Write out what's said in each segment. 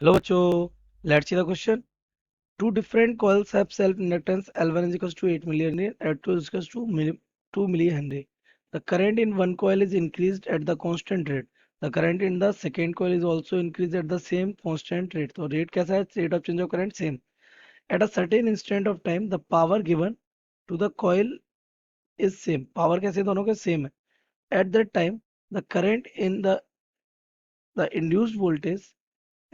Hello, Cho. Let's see the question. Two different coils have self-inductance L1 is equals to 8 millihenry, L2 is equals to 2 millihenry. The current in one coil is increased at the constant rate. The current in the second coil is also increased at the same constant rate. तो rate कैसा है? Rate of change of current same. At a certain instant of time, the power given to the coil is same. Power कैसे दोनों के same है. At that time, the current in the induced voltage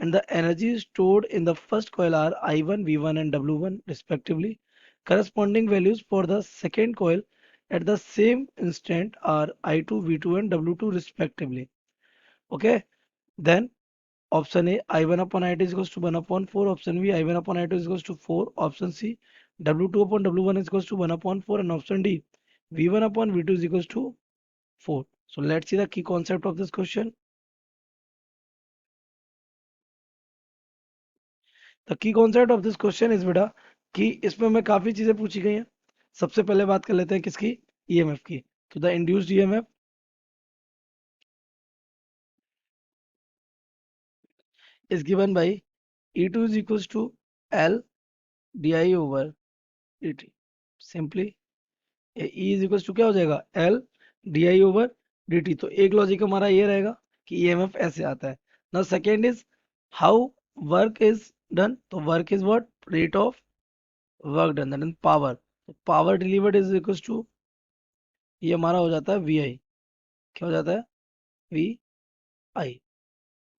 and the energy stored in the first coil are I1, V1 and W1 respectively. Corresponding values for the second coil at the same instant are I2, V2 and W2 respectively. Okay, then option A I1 upon I2 is equals to 1 upon 4. Option B I1 upon I2 is equals to 4. Option C W2 upon W1 is equals to 1 upon 4 and option D V1 upon V2 is equals to 4. So let's see the key concept of this question. The key concept of this question is बेटा कि इसमें हमें काफी चीजें पूछी गई हैं. सबसे पहले बात कर लेते हैं किसकी, ईएमएफ की. तो the induced EMF is given by E2 is equals to L di over dt. Simply E is equals to क्या हो जाएगा, L di over dt. तो एक लॉजिक हमारा ये रहेगा कि ईएमएफ ऐसे आता है. Now second is how work is done. तो work is what, rate of work done, that is power. Power delivered is equals to, ये हमारा हो जाता है वी आई. क्या हो जाता है, वी आई.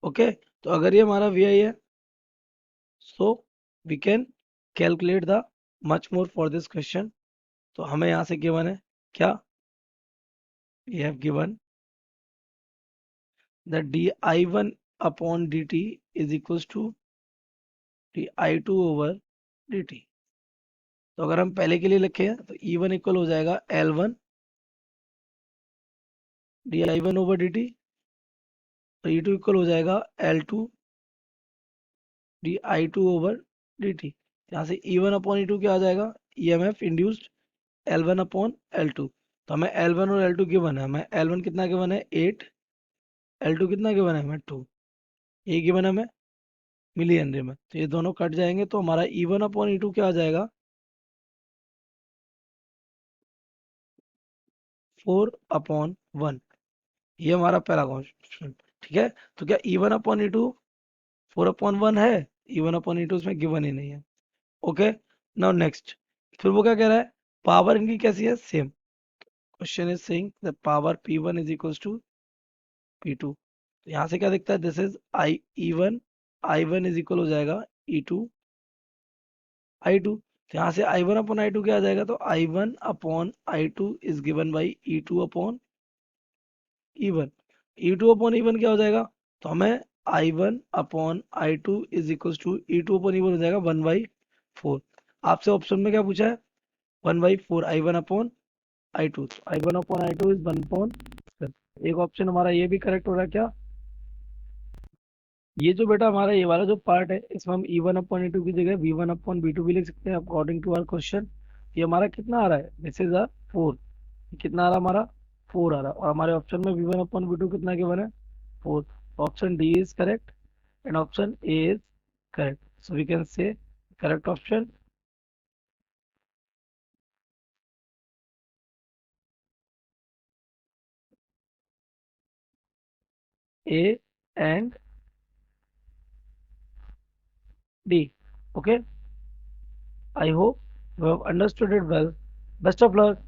ओके, तो अगर ये हमारा वी आई है so we can calculate the much more for this question. तो हमें यहाँ से गिवन है क्या, we have given the D I one upon D T is equals to D I two over D T. तो अगर हम पहले के लिए लिखे तो ई वन इक्वल हो जाएगा L one D I one over D T, और ई टू इक्वल हो जाएगा L two D I two over D T. यहाँ से E one upon E two क्या आ जाएगा, E M F induced L one upon L two. तो हमें एल वन और एल टू गिवन है. हमें एल वन कितना गिवन है 8, एल टू कितना गिवन है हमें 2. ये गिवन है हमें मिली हेनरी में. तो ये दोनों कट जाएंगे तो हमारा E one upon E two क्या आ जाएगा, 4/1. ये हमारा पहला क्वेश्चन. ठीक है, तो क्या E one upon E two 4/1 है, E one upon E two उसमें गिवन ही नहीं है. Okay, now next. फिर वो क्या कह रहा है, पावर इनकी कैसी है, same. Question is saying the power P one is equals to P two. तो यहाँ से क्या दिखता है, this is I one is equal हो जाएगा ई टू आई टू. तो यहाँ से I one upon I two क्या आ जाएगा, तो I one upon I two is given by E two upon E one. E two upon E one क्या हो जाएगा, तो हमें आई one upon I two is equal to E two upon E one हो जाएगा 1/4. आपसे ऑप्शन में क्या पूछा है, 1/4 I one upon I two. I one upon I two is 1/. एक ऑप्शन हमारा ये भी करेक्ट हो रहा है क्या. ये जो बेटा हमारा ये वाला जो पार्ट है इसमें हम E one upon E two की जगह V one upon B two भी लिख सकते हैं अकॉर्डिंग टू आवर क्वेश्चन. ये हमारा कितना आ रहा है, दिस इज अ 4. कितना आ रहा है हमारा, 4 आ रहा है. और हमारे ऑप्शन में V one upon B two कितना गिवन है, 4. Option D is correct and option A is correct. So we can say correct option A and D. Okay, I hope you have understood it well. Best of luck.